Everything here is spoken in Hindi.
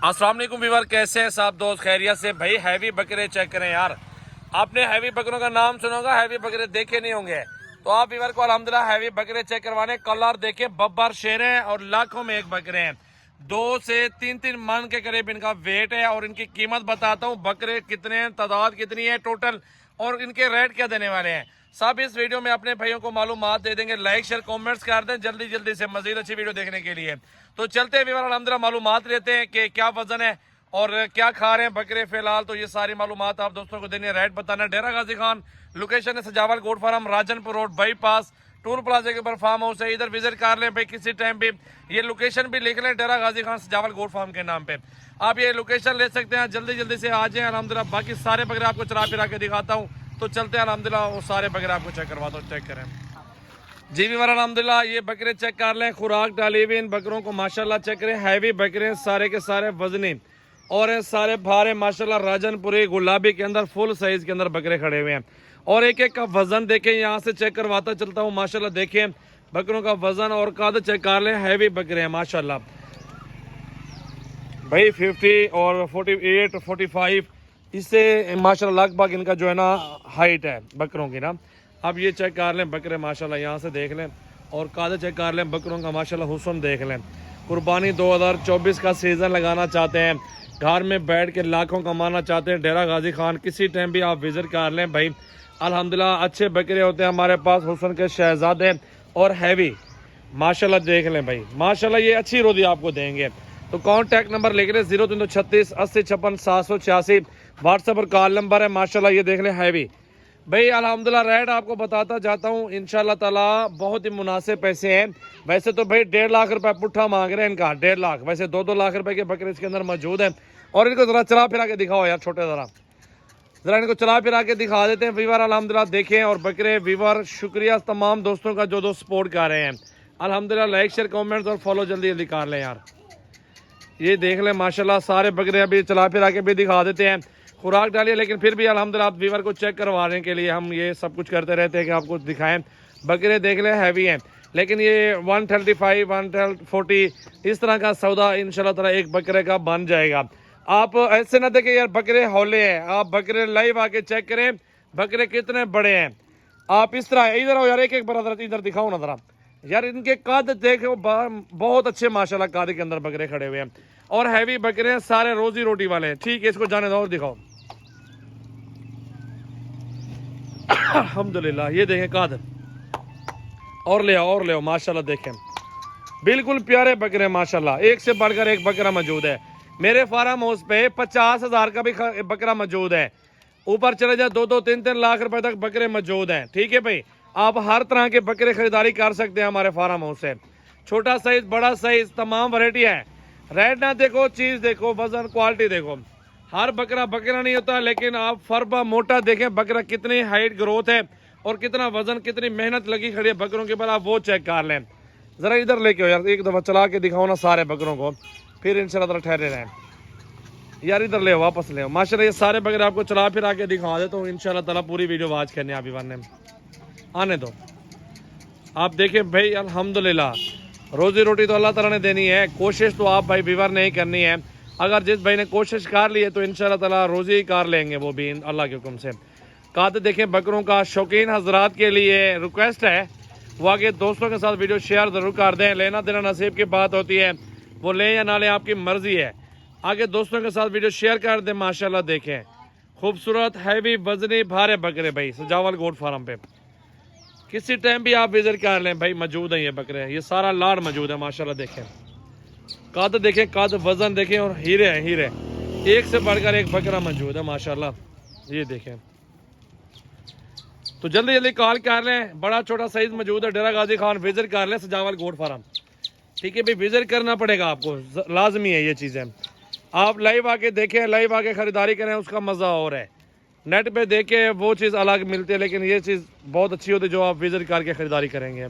अस्सलाम वालेकुम व्यूअर, कैसे हैं सब दोस्त? खैरियत से? भाई हैवी बकरे चेक करें यार। आपने हैवी बकरों का नाम सुना होगा, हैवी बकरे देखे नहीं होंगे। तो आप व्यूअर को अल्हम्दुलिल्लाह हैवी बकरे चेक करवाने। कलर देखे, बब्बर शेर हैं और लाखों में एक बकरे हैं। 2 से 3 मन के करीब इनका वेट है और इनकी कीमत बताता हूँ। बकरे कितने हैं, तादाद कितनी है टोटल और इनके रेट क्या देने वाले हैं, सब इस वीडियो में अपने भाइयों को मालूमात दे देंगे। लाइक शेयर कमेंट्स कर दें जल्दी जल्दी से मजीद अच्छी वीडियो देखने के लिए। तो चलते हैं व्यूअर, अल्हम्दुलिल्लाह मालूमात लेते हैं कि क्या वजन है और क्या खा रहे हैं बकरे फिलहाल। तो ये सारी मालूमात आप दोस्तों को देनी है। रेट बताना है। डेरा गाजी खान, लोकेशन है Sajawal goat farm, Rajanpur road bypass, toll plaza के ऊपर फार्म हाउस है। इधर विजिट कर लें भाई किसी टाइम भी। ये लोकेशन भी लिख लें, डेरा गाजी खान सजावल गोट फार्म के नाम पे आप ये लोकेशन ले सकते हैं। जल्दी जल्दी से आ जाए। अल्हम्दुलिल्लाह बाकी सारे बकरे आपको चला फिरा के दिखाता हूँ। तो चलते हैं अल्हम्दुलिल्लाह, वो सारे बकरे आपको चेक करवाता हूँ। चेक करें जी व्यूअर, अल्हम्दुलिल्लाह ये बकरे चेक कर लें। खुराक डाली हुई इन बकरों को माशाल्लाह चेक करें। हैवी बकरे सारे के सारे वजनी और सारे भारे माशाल्लाह। राजनपुरी गुलाबी के अंदर फुल साइज के अंदर बकरे खड़े हुए हैं और एक एक का वजन देखें। यहाँ से चेक करवाता चलता हूँ। माशाल्लाह देखें बकरों का वजन और कद चेक कर लें। हैवी बकरे हैं माशाल्लाह भाई। 50 और 48 45 इससे माशाल्लाह लगभग इनका जो है ना हाइट है बकरों की ना। अब ये चेक कर लें बकरे माशाल्लाह, यहाँ से देख लें और कद चेक कर लें बकरों का माशाल्लाह। हुस्न देख लें। कुर्बानी 2024 का सीज़न लगाना चाहते हैं, घर में बैठ के लाखों कमाना चाहते हैं, डेरा गाजी खान किसी टाइम भी आप विजिट कर लें भाई। अल्हम्दुलिल्लाह अच्छे बकरे होते हैं हमारे पास, हुस्न के शहजादे और हैवी माशाल्लाह। देख लें भाई माशाल्लाह, ये अच्छी रोजी आपको देंगे। तो कॉन्टैक्ट नंबर लिख लें 0336 80 56 786 व्हाट्सएप और कॉल नंबर है माशाल्लाह। ये देख लें हैवी भाई। अल्हम्दुलिल्लाह रेट आपको बताता जाता हूँ इंशाल्लाह ताला, बहुत ही मुनासिब पैसे हैं। वैसे तो भाई 1.5 लाख रुपए पुट्ठा मांग रहे हैं इनका, 1.5 लाख। वैसे 2-2 लाख रुपए के बकरे इसके अंदर मौजूद हैं। और इनको जरा चला फिरा के दिखाओ यार, छोटे जरा इनको चला फिरा के दिखा देते हैं व्यूअर। अल्हम्दुलिल्लाह देखें और बकरे व्यूअर, शुक्रिया तमाम दोस्तों का जो दोस्त सपोर्ट कर रहे हैं। अल्हम्दुलिल्लाह लाइक शेयर कमेंट्स और फॉलो जल्दी जल्दी कर लें यार। ये देख लें माशाल्लाह सारे बकरे अभी चला फिरा के भी दिखा देते हैं। खुराक डालिए लेकिन फिर भी अल्हम्दुलिल्लाह आप व्यूअर को चेक करवाने के लिए हम ये सब कुछ करते रहते हैं कि आपको दिखाएं। बकरे देख लें हैवी हैं लेकिन ये 135 140 इस तरह का सौदा इंशाल्लाह ताला एक बकरे का बन जाएगा। आप ऐसे ना देखें यार बकरे हौले हैं, आप बकरे लाइव आके चेक करें बकरे कितने बड़े हैं। आप इस तरह इधर हो यार, एक एक बराबर इधर दिखाओ ना जरा यार। इनके कद देखो, बहुत अच्छे माशाल्लाह कद के अंदर बकरे खड़े हुए हैं और हैवी बकरे हैं सारे, रोजी रोटी वाले हैं। ठीक है, इसको जाने दो और दिखाओ। अल्हम्दुलिल्लाह ये देखें कद, और ले आओ माशाल्लाह। देखें बिल्कुल प्यारे बकरे माशाल्लाह, एक से बढ़कर एक बकरा मौजूद है। मेरे फार्म हाउस पे 50,000 का भी बकरा मौजूद है। ऊपर चले जाए 2-2 3-3 लाख रुपए तक बकरे मौजूद हैं। ठीक है भाई, आप हर तरह के बकरे खरीदारी कर सकते हैं हमारे फार्म हाउस से। छोटा साइज बड़ा साइज तमाम वैरायटी है। रेट ना देखो, चीज देखो, वजन क्वालिटी देखो। हर बकरा बकरा नहीं होता, लेकिन आप फरबा मोटा देखें बकरा कितनी हाइट ग्रोथ है और कितना वजन, कितनी मेहनत लगी खड़ी है बकरों के ऊपर, आप वो चेक कर लें। जरा इधर लेके हो यार, एक दफा चला के दिखाओ ना सारे बकरों को, फिर इंशाल्लाह ठहरे रहें यार। इधर ले वापस ले माशाल्लाह। ये सारे बकरे आपको चला फिर आके दिखा दे तो इंशाल्लाह ताला पूरी वीडियो वाच करने आप ने आने दो। आप देखें भाई अल्हम्दुलिल्लाह, रोजी रोटी तो अल्लाह ताला ने देनी है, कोशिश तो आप भाई व्यूअर ने ही करनी है। अगर जिस भाई ने कोशिश कर ली है तो इंशाल्लाह ताला रोजी ही कर लेंगे वो भी अल्लाह के हुक्म से। कद देखें बकरों का। शौकीन हजरात के लिए रिक्वेस्ट है वो आगे दोस्तों के साथ वीडियो शेयर जरूर कर दें। लेना देना नसीब की बात होती है, वो लें या ना लें आपकी मर्जी है। आगे दोस्तों के साथ वीडियो शेयर कर दें माशाल्लाह। देखें खूबसूरत हैवी वजनी भारे बकरे भाई सजावल गोट फार्म पे किसी टाइम भी आप विजिट कर लें भाई, मौजूद है ये बकरे। ये सारा लाड मौजूद है माशाल्लाह। देखें कद देखें, कद वजन देखें और हीरे हैं हीरे, एक से बढ़कर एक बकरा मौजूद है माशाल्लाह। ये देखें तो जल्दी जल्दी कॉल कर लें। बड़ा छोटा साइज मौजूद है। डेरा गाजी खान विजिट कर लें सजावल गोट फार्म। ठीक है भाई, विजिट करना पड़ेगा आपको, लाजमी है ये चीज़ें। आप लाइव आके देखें, लाइव आके खरीदारी करें, उसका मज़ा और है। नेट पे देखे वो चीज़ अलग मिलती है, लेकिन ये चीज़ बहुत अच्छी होती है जो आप विजिट करके खरीदारी करेंगे।